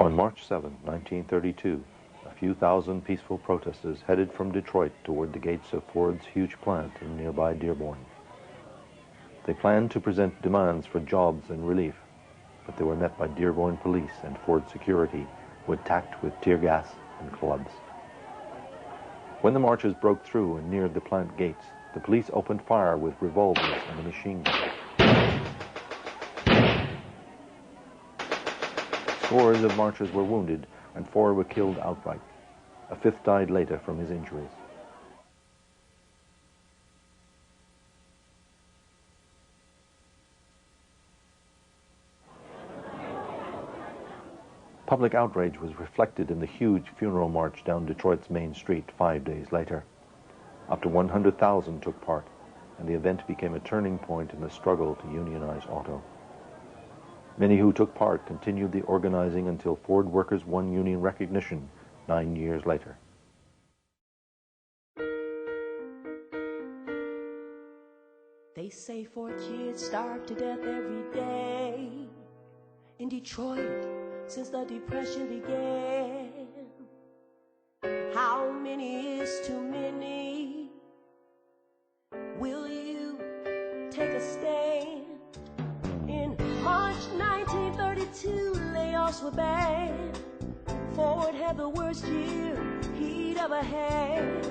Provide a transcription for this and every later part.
On March 7, 1932, a few thousand peaceful protesters headed from Detroit toward the gates of Ford's huge plant in nearby Dearborn. They planned to present demands for jobs and relief, but they were met by Dearborn police and Ford security, who attacked with tear gas and clubs. When the marchers broke through and neared the plant gates, the police opened fire with revolvers and a machine gun. Scores of marchers were wounded, and 4 were killed outright. A 5th died later from his injuries. Public outrage was reflected in the huge funeral march down Detroit's main street 5 days later. Up to 100,000 took part, and the event became a turning point in the struggle to unionize auto. Many who took part continued the organizing until Ford workers won union recognition 9 years later. They say 4 kids starve to death every day in Detroit since the Depression began. How many is too many? Will you take a stand? In March 1932, layoffs were bad. Ford had the worst year he'd ever had.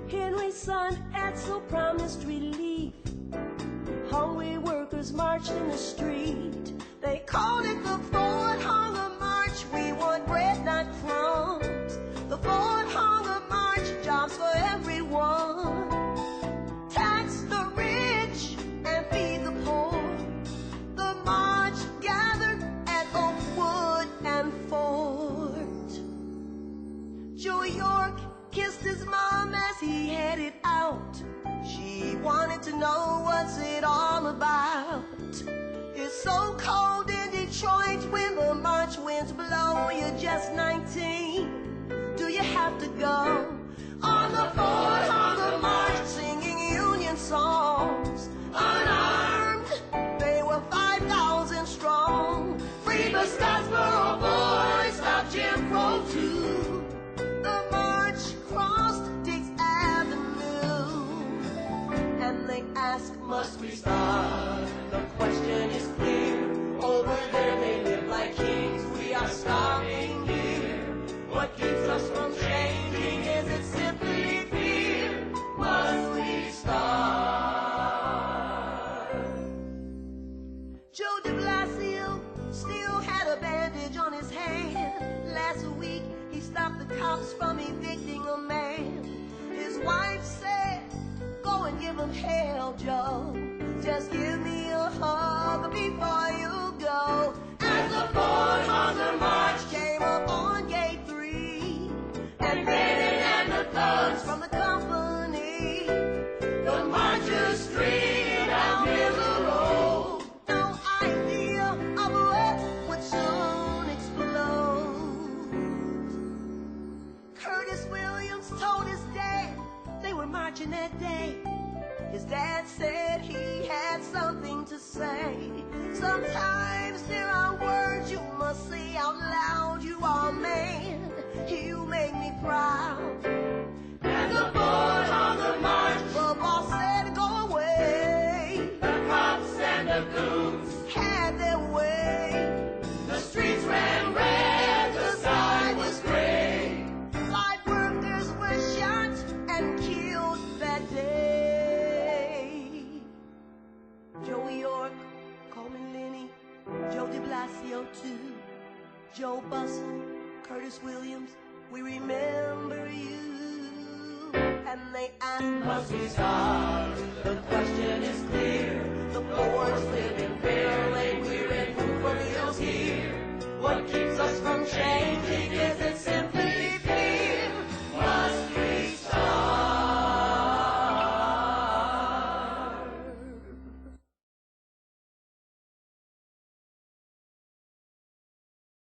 Henry's son Edsel promised relief. Hungry workers marched in the street. They called it the Ford Hunger March. We want bread, not crumbs. The Ford Hunger March, jobs for everyone. Tax the rich and feed the poor. The march gathered at Woodward and Ford. Joe York kissed his mom as he headed out. She wanted to know what's it all about. It's so cold in Detroit when the march winds blow. You're just 19. Do you have to go on the Ford Hunger March, singing union songs? Unarmed, they were 5,000 strong. Free the Scottsboro boys, stop Jim Crow too. The march crossed Dix Avenue, and they asked, must we stop? The question is clear. Over there they live like kings. We are starving here. What keeps us from changing? Is it simply fear? Must we start? Joe de Blasio still had a bandage on his hand. Last week he stopped the cops from evicting a man. His wife said, go and give him hell, Joe. Just give me a hug before you go. As the Ford Hunger March came up on gate 3, and Brennan and the thugs from the company, the marchers streamed out near the road. No idea of what would soon explode. Curtis Williams told his dad they were marching that day. His dad said he had something to say. Sometimes there are words you must say out loud. You are a man, you make me proud. And the Ford Hunger March, the boss said go away. The cops and the goons had their way. The streets ran red, the sky was gray. 5 workers were shot and killed that day. Joe York, Coleman Linney, Joe de Blasio too, Joe Bustle, Curtis Williams, we remember you. And they asked, must we start? The question is clear. The Fords live in Fair Lane, we're in Fruitful Hills here. What keeps us from changing?